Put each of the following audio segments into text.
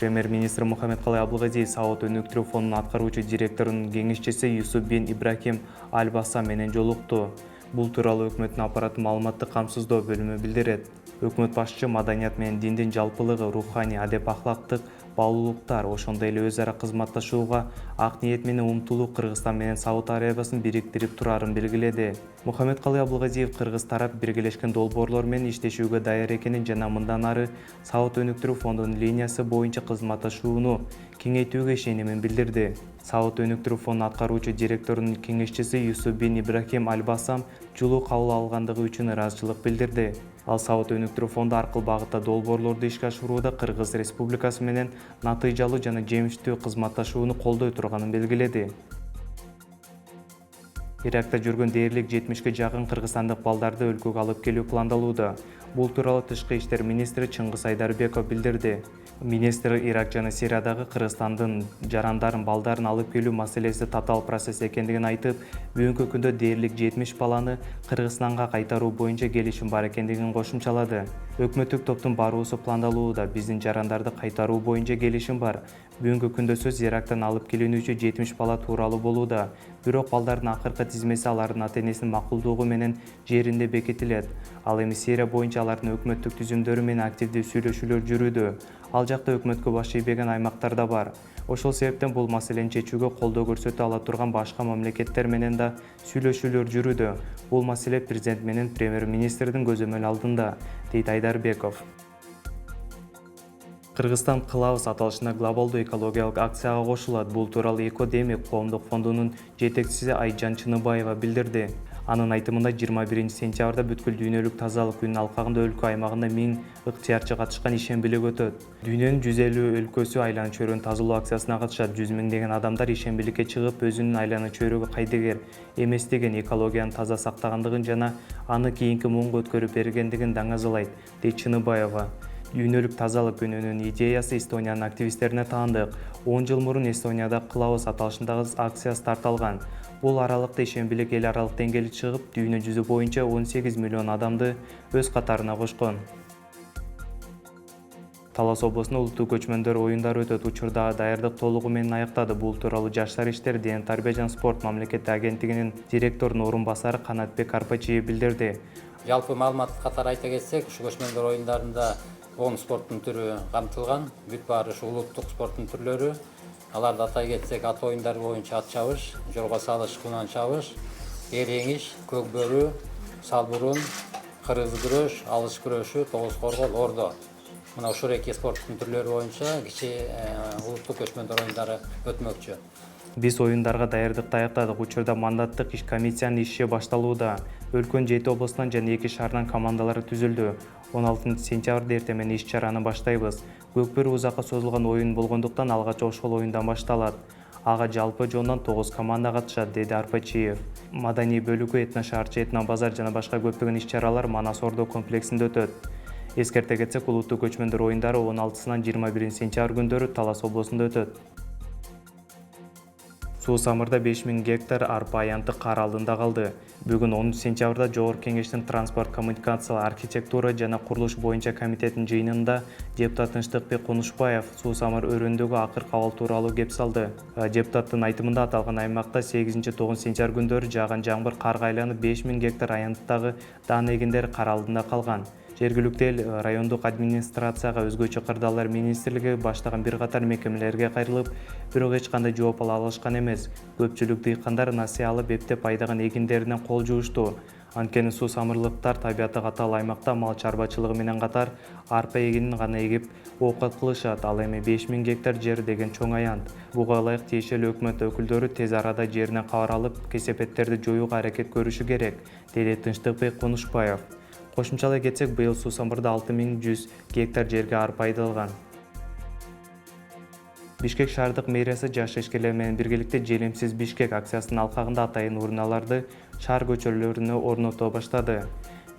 Премьер-министр Мухаммедкалый Абылгазиев Сауд өнүктүрүү фондунун аткаруучу директорунун кеңешчиси Юсуп бин Ибрахим Аль-Басам менен жолукту. Бул тууралуу өкмөттүн аппараттын маалыматтык камсыздоо бөлүмү билдирет. Өкмөт башчысы маданият менен диндин жалпылыгы, руханий адеп-ахлактык баалуулуктар, ошондой эле өз ара кызматташууга ак ниет менен умтулуу Кыргызстан менен Сауд Арабиясын бириктирип турарын белгиледи. Мухаммедкалый Абылгазиев кыргыз тарап биргелешкен долбоорлор менен иштешүүгө даяр экенин жана мындан ары Сауд өнүктүрүү фондунун линиясы боюнча кызматташууну кеңейтүүгө ишенимин билдирди. Сауд өнүктүрүү фондунун аткаруучу директорунун кеңешчиси Юсуп бин Ибрахим Аль-Басам жулуу кабыл алгандыгы үчүн ыраазычылык билдирди. Ал Сауд өнүктүрүү фонду аркылуу багытта долбоорлорду ишке ашырууда Кыргыз Республикасы менен натыйжалуу жана жемиштүү кызматташууну колдой турганын белгиледи. Иракта жүргөн дээрлик 70-ке жакын кыргызстандык балдарды өлкөгө алып келүү пландалууда. Бул тууралуу Тышкы иштер министри Чыңгыз Айдарбеков билдирди. Министр Ирак жана Сириядагы Кыргызстандын жарандарын, балдарын алып келүү маселеси татаал процесс экендигин айтып, бүгүнкү күндө дээрлик 70 баланы Кыргызстанга кайтаруу боюнча келишим бар экендигин кошумчалады. Өкмөттүк топтун баруусу пландалууда, биздин жарандарды кайтаруу боюнча келишим бар. Бүгүнкү күндө сөз Ирактан алып келүүнүчү 70 бала тууралуу болууда. Бирок балдардын акыркы тизмеси алардын ата-энесинин макулдугу менен жеринде бекитилет. Ал эми Сирия боюнча алардын өкмөттүк түзүмдөрү менен активдүү сүйлөшүүлөр жүрүүдө. Ал жакта өкмөткө баш ийбеген аймактар да бар. Ошол себептен бул маселени чечүүгө колдоо көрсөтө ала турган башка мамлекеттер менен да сүйлөшүүлөр жүрүүдө. Бул маселе президент менен премьер-министрдин көзөмөл алдында, дейт Айдарбеков. Кыргызстан кылабыз аталышында глобалдуу экологиялык акцияга кошулат. Бул тууралуу Экодемик коомдук фондунун жетекчиси Айжан Чыныбаева билдирди. Анын айтымында 21-сентябрда бүткүл дүйнөлүк тазалык күнүнүн алкагында өлкө аймагында 1000 ыктыярчы катышкан ишембилик өтөт. Дүйнөнүн 150 өлкөсү айлана чөйрөнү тазалоо акциясына катышат. 100 миңдеген адамдар ишембиликке чыгып, өзүнүн айлана чөйрөгө кайдыгер эместигин, экологияны таза сактагандыгын жана аны кийинки муунга өткөрүп бергендигин даңазалайт, дейт Чыныбаева. Дүйнөлүк тазалык күнүнүн идеясы Эстониянын активисттерине таандык. 10 жыл мурун Эстонияда кылабыз аталышындагы акция старт алган. Бул аралыкта ишембилик эл аралык деңгээлге чыгып, дүйнө жүзү боюнча 18 миллион адамды өз катарына кошкон. Талас облусунда улуттук көчмөндөр оюндары өтөт. Учурда даярдык толугу менен аяктады. Бул тууралуу Жаштар иштери, дене тарбия жана спорт мамлекеттик агенттигинин директорунун орун басары Канатбек Арпачиев билдирди. Жалпы маалымат катары айта кетсек, ушу көчмөндөр оюндарында 10 спорттун түрү камтылган. Бүт баары ушу улуттук спорттун түрлөрү. Аларды атай кетсек, ат оюндары боюнча ат чабыш, жорго салыш, кунан чабыш, эреңиш, көк бөрү, салбурун, кыргыз күрөш, алыш күрөшү, тогуз коргол, ордо. Мына ушул эки спорттун түрлөрү боюнча кичи улуттук көчмөндөр оюндары өтмөкчү. Биз оюндарга даярдыкты аяктадык. Учурда мандаттык комиссиянын иши башталууда. Өлкөнүн 7 облусунан жана 2 шаарынан командалары түзүлдү. 16-сентябрда эртең менен иш-чараны баштайбыз. Көкбөрү узакка созулган оюн болгондуктан алгач ошол оюндан башталат. Ага жалпы жонунан 9 команда катышат, деди Арпачиев. Маданий бөлүгү, этно шаарчы, этно базар жана башка көптөгөн иш-чаралар Манас Ордо комплексинде өтөт. Эскерте кетсек, улуттук көчмөндөр оюндары 16-сынан 21-сентябрь күндөрү Талас облусунда өтөт. Суу Самырда 5000 гектар арпа аянтык кар алдында калды. Бүгүн 10-сентябрда Жогорку Кеңештин транспорт, коммуникациялар, архитектура жана курулуш боюнча комитетинин жыйынында депутат Тынчтыкбек Конушбаев Суу Самыр өрөөндөгү акыркы абал тууралуу кеп салды. Депутаттын айтымында аталган аймакта 8-9 күндөрү жааган жамгыр карга айланып 5000 гектар аянттагы даан эгиндери кар алдында калган. Жергиликтүү эл райондук администрацияга, өзгөчө кырдаалдар министрлиги баштаган бир катар мекемелерге кайрылып, бирок эч кандай жооп ала алышкан эмес. Көпчүлүк дыйкандар насыя алып эптеп айдаган эгиндеринен кол жуушту. Анткени суу самырлыктар табияты катаал аймакта мал чарбачылыгы менен катар арпа эгинин гана эгип оокат кылышат. Ал эми 5000 гектар жер деген чоң аянт. Буга ылайык тиешелүү өкмөт өкүлдөрү тез арада жеринен кабар алып, кесепеттерди жоюуга аракет көрүшү керек, деди Тынчтыкбек Конушбаев. Кошумчалай кетсек, быйыл Суу Самырда 6100 гектар жерге арпа айдалган. Бишкек шаардык мэриясы жаш ишкерлер менен биргеликте «Желимсиз Бишкек» акциясынын алкагында атайын урналарды шаар көчөлөрүнө орното баштады.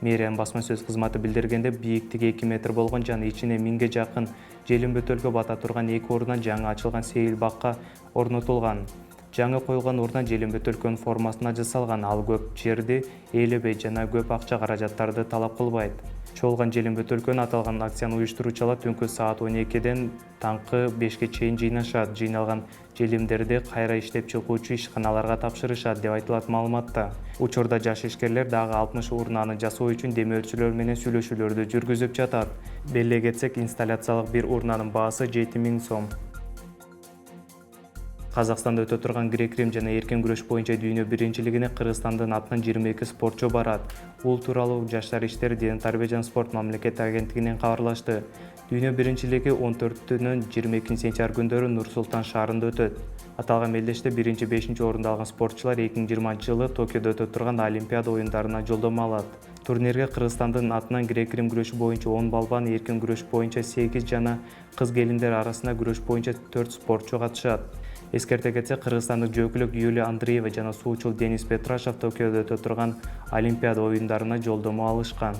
Мэриянын басма сөз кызматы билдиргенде, бийиктиги 2 метр болгон жана ичине 1000ге жакын желимбөтөлгө бата турган 2 урундан жаңы ачылган сейил бакка орнотулган. Жаңы коюлган урундан желимбөтөлкөнүн формасына жасалган, ал көп жерди ээлебейт жана көп акча каражаттарды талап кылбайт. Чогулган желим бөтөлкөн аталган акцияны уюштуруучулар түнкү саат 12-ден таңкы 5-ке чейин жыйнашат. Жыйналган желимдерди кайра иштеп чыгуучу ишканаларга тапшырышат деп айтылат маалыматта. Учурда жаш ишкерлер дагы 60 урнаны жасоо үчүн демөөрчүлөр менен сүйлөшүүлөрдү жүргүзүп жатат. Беле кетсек, инсталляциялык бир урнанын баасы 7000 сом. Казакстанда өтө турган грек-рим жана эркен күрөш боюнча дүйнө биринчилигине Кыргызстандын атынан 22 спортчу барат. Бул тууралуу Жаштар иштери, дене тарбия жана спорт мамлекеттик агенттигинен кабарлашты. Дүйнө биринчилиги 14-22 сентябрь күндөрү Нур-Султан шаарында өтөт. Аталган мелдеште 1-5 орунду алган спортчулар 2020-жылы Токиодо өтө турган Олимпиада оюндарына жолдомо алат. Турнирге Кыргызстандын атынан грек-рим күрөшү боюнча 10 балбан, эркен күрөш боюнча 8 жана кыз-келиндер арасында күрөш боюнча 4 спортчу катышат. Эскерте кетсек, кыргызстандык жөөкүлүк Юлия Андреева жана суучул Денис Петрашев Токиодо өтө турган Олимпиада оюндарына жолдомо алышкан.